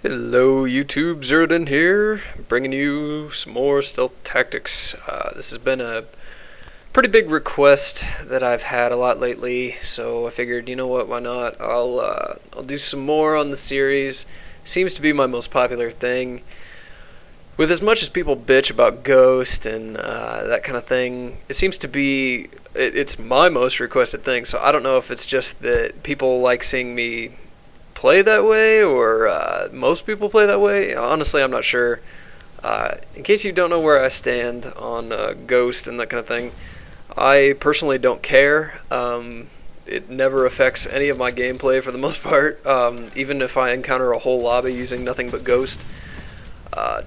Hello YouTube, Zeroed In here, bringing you some more stealth tactics. This has been a pretty big request that I've had a lot lately, so I figured, you know what, why not? I'll do some more on the series. Seems to be my most popular thing. With as much as people bitch about Ghost and that kind of thing, it seems to be it's my most requested thing. So I don't know if it's just that people like seeing me play that way, or most people play that way. Honestly, I'm not sure. In case you don't know where I stand on Ghost and that kind of thing, I personally don't care. It never affects any of my gameplay for the most part. Even if I encounter a whole lobby using nothing but Ghost,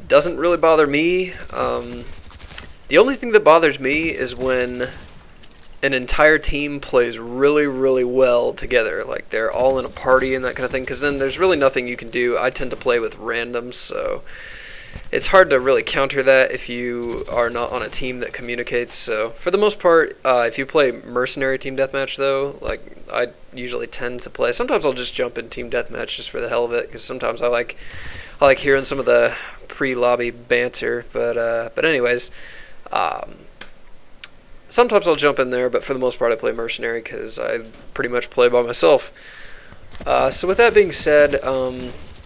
doesn't really bother me. The only thing that bothers me is when an entire team plays really, really well together. Like they're all in a party and that kind of thing, because then there's really nothing you can do. I tend to play with randoms, so it's hard to really counter that if you are not on a team that communicates. So for the most part, if you play mercenary team deathmatch though, like I usually tend to play. Sometimes I'll just jump in team deathmatch just for the hell of it, because sometimes I like hearing some of the pre-lobby banter. But anyways. Sometimes I'll jump in there, but for the most part I play mercenary because I pretty much play by myself. So with that being said,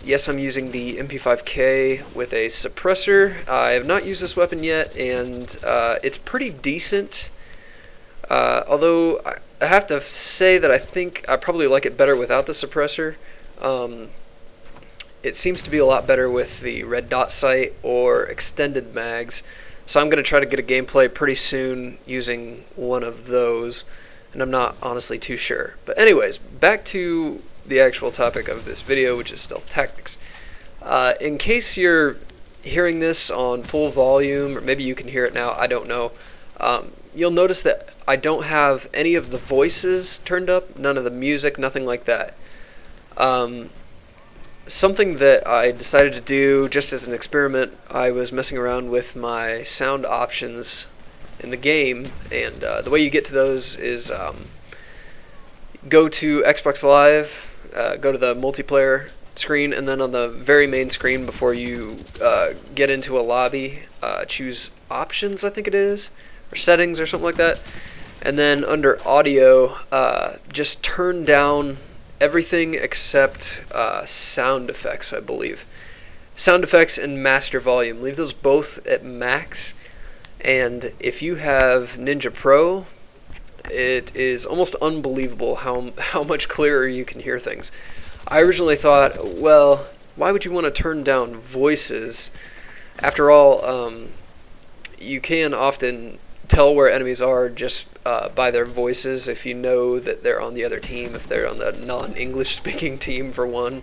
yes, I'm using the MP5K with a suppressor. I have not used this weapon yet, and it's pretty decent. Although I have to say that I think I probably like it better without the suppressor. It seems to be a lot better with the red dot sight or extended mags. So I'm going to try to get a gameplay pretty soon using one of those, and I'm not honestly too sure. But anyways, back to the actual topic of this video, which is stealth tactics. In case you're hearing this on full volume, or maybe you can hear it now, I don't know, you'll notice that I don't have any of the voices turned up, none of the music, nothing like that. Something that I decided to do just as an experiment, I was messing around with my sound options in the game, and the way you get to those is go to Xbox Live, go to the multiplayer screen, and then on the very main screen before you get into a lobby, choose options, I think it is, or settings or something like that, and then under audio, just turn down everything except sound effects, I believe. Sound effects and master volume. Leave those both at max. And if you have Ninja Pro, it is almost unbelievable how much clearer you can hear things. I originally thought, well, why would you want to turn down voices? After all, you can often tell where enemies are just by their voices if you know that they're on the other team. If they're on the non-English speaking team, for one,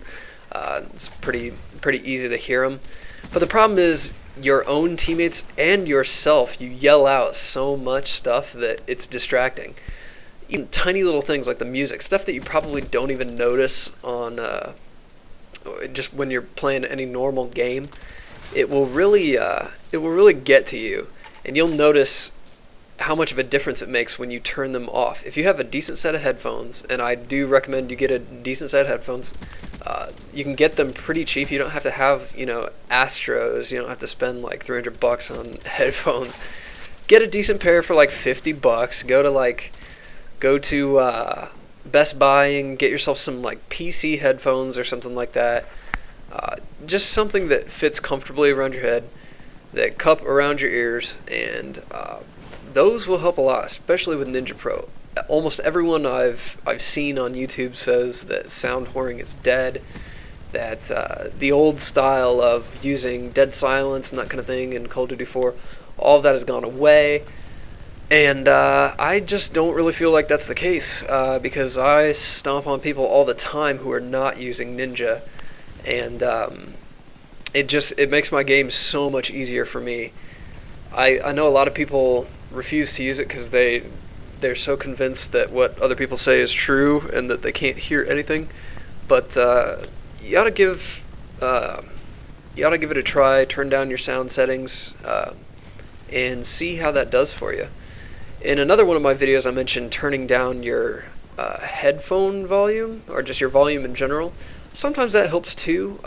it's pretty easy to hear them. But the problem is your own teammates and yourself, you yell out so much stuff that it's distracting. Even tiny little things like the music, stuff that you probably don't even notice on just when you're playing any normal game, it will really get to you, and you'll notice how much of a difference it makes when you turn them off. If you have a decent set of headphones, and I do recommend you get a decent set of headphones, you can get them pretty cheap. You don't have to have, Astros. You don't have to spend like $300 on headphones. Get a decent pair for like $50. Go to Best Buy and get yourself some like PC headphones or something like that. Just something that fits comfortably around your head, that cup around your ears, and those will help a lot, especially with Ninja Pro. Almost everyone I've seen on YouTube says that sound whoring is dead, that the old style of using dead silence and that kind of thing in Call of Duty 4, all of that has gone away. And I just don't really feel like that's the case, because I stomp on people all the time who are not using Ninja, and it makes my game so much easier for me. I know a lot of people refuse to use it because they're so convinced that what other people say is true and that they can't hear anything. But you ought to give it a try. Turn down your sound settings and see how that does for you. In another one of my videos, I mentioned turning down your headphone volume, or just your volume in general. Sometimes that helps too.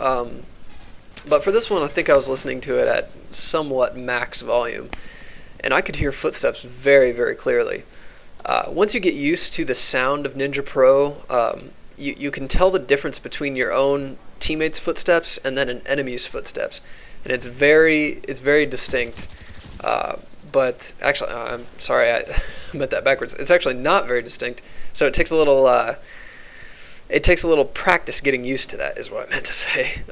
But for this one, I think I was listening to it at somewhat max volume, and I could hear footsteps very, very clearly. Once you get used to the sound of Ninja Pro, you can tell the difference between your own teammates' footsteps and then an enemy's footsteps, and it's very distinct. But actually, I'm sorry, I meant that backwards. It's actually not very distinct, so it takes a little practice getting used to that, is what I meant to say.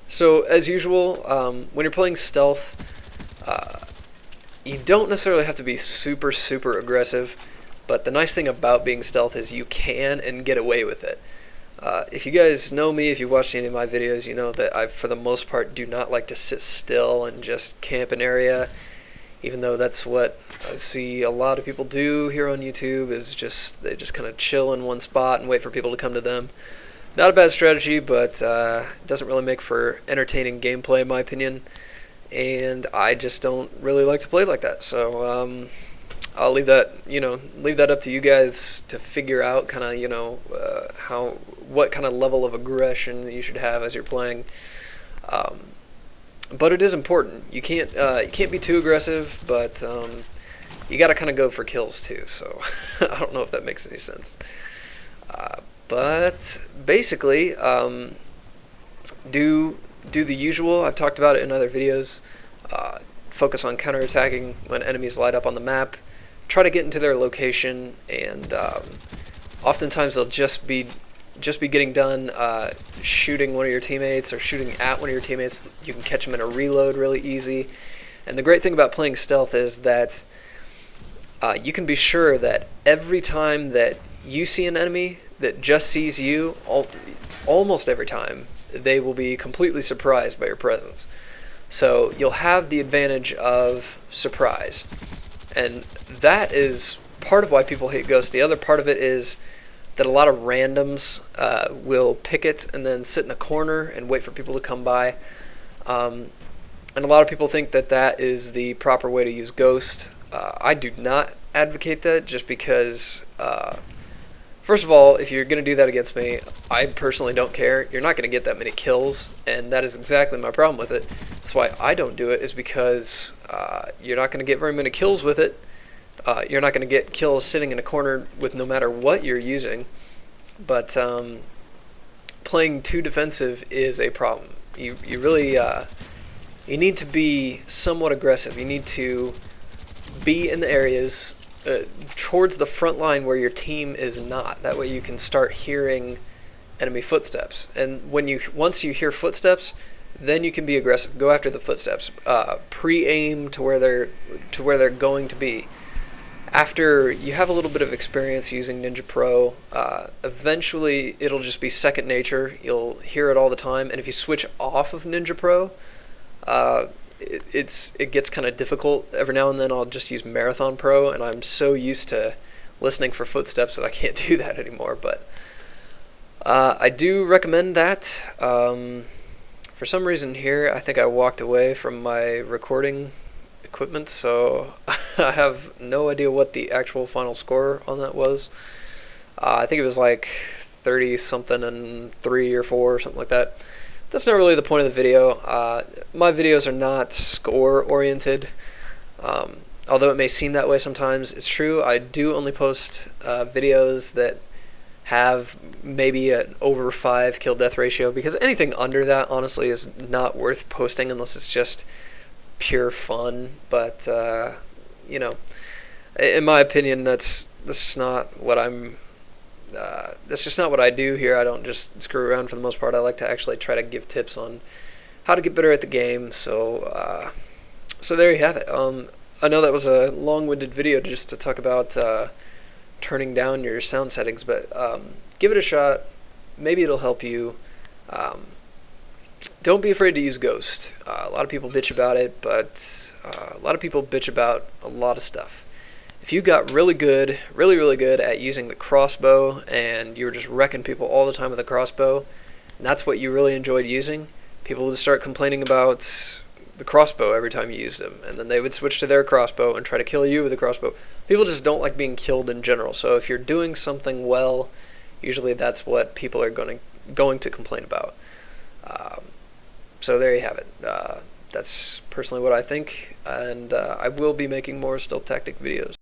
So as usual, when you're playing stealth, you don't necessarily have to be super aggressive, but the nice thing about being stealth is you can and get away with it. If you guys know me, if you've watched any of my videos, you know that I, for the most part, do not like to sit still and just camp an area, even though that's what I see a lot of people do here on YouTube, is they just kind of chill in one spot and wait for people to come to them. Not a bad strategy, but it doesn't really make for entertaining gameplay in my opinion, and I just don't really like to play like that. So I'll leave that up to you guys to figure out kind of what kind of level of aggression you should have as you're playing. But it is important. You can't be too aggressive, but you got to kind of go for kills too. So I don't know if that makes any sense. But basically, do the usual. I've talked about it in other videos. Focus on counterattacking when enemies light up on the map. Try to get into their location, and oftentimes they'll just be getting done shooting one of your teammates or shooting at one of your teammates. You can catch them in a reload really easy. And the great thing about playing stealth is that you can be sure that every time that you see an enemy that just sees you, almost every time, they will be completely surprised by your presence. So you'll have the advantage of surprise. And that is part of why people hate Ghost. The other part of it is that a lot of randoms will pick it and then sit in a corner and wait for people to come by. And a lot of people think that that is the proper way to use Ghost. I do not advocate that, just because, first of all, if you're going to do that against me, I personally don't care. You're not going to get that many kills, and that is exactly my problem with it. That's why I don't do it, is because you're not going to get very many kills with it. You're not going to get kills sitting in a corner with no matter what you're using. But playing too defensive is a problem. You really you need to be somewhat aggressive. You need to be in the areas towards the front line where your team is not. That way you can start hearing enemy footsteps. And once you hear footsteps, then you can be aggressive. Go after the footsteps. Pre-aim to where they're going to be. After you have a little bit of experience using Ninja Pro, eventually it'll just be second nature. You'll hear it all the time. And if you switch off of Ninja Pro, it gets kind of difficult. Every now and then I'll just use Marathon Pro, and I'm so used to listening for footsteps that I can't do that anymore. But I do recommend that. For some reason here, I think I walked away from my recording equipment, so I have no idea what the actual final score on that was. I think it was like 30 something and 3 or 4 or something like that. That's not really the point of the video. My videos are not score oriented, although it may seem that way sometimes. It's true, I do only post videos that have maybe an over 5 kill death ratio, because anything under that honestly is not worth posting unless it's just pure fun. But in my opinion, that's just not what that's just not what I do here. I don't just screw around for the most part. I like to actually try to give tips on how to get better at the game. So there you have it. I know that was a long-winded video just to talk about turning down your sound settings, but give it a shot. Maybe it'll help you. Don't be afraid to use Ghost. A lot of people bitch about it, but a lot of people bitch about a lot of stuff. If you got really good at using the crossbow, and you were just wrecking people all the time with a crossbow, and that's what you really enjoyed using, people would start complaining about the crossbow every time you used them, and then they would switch to their crossbow and try to kill you with a crossbow. People just don't like being killed in general, so if you're doing something well, usually that's what people are going to complain about. So so there you have it. That's personally what I think, and I will be making more stealth tactic videos.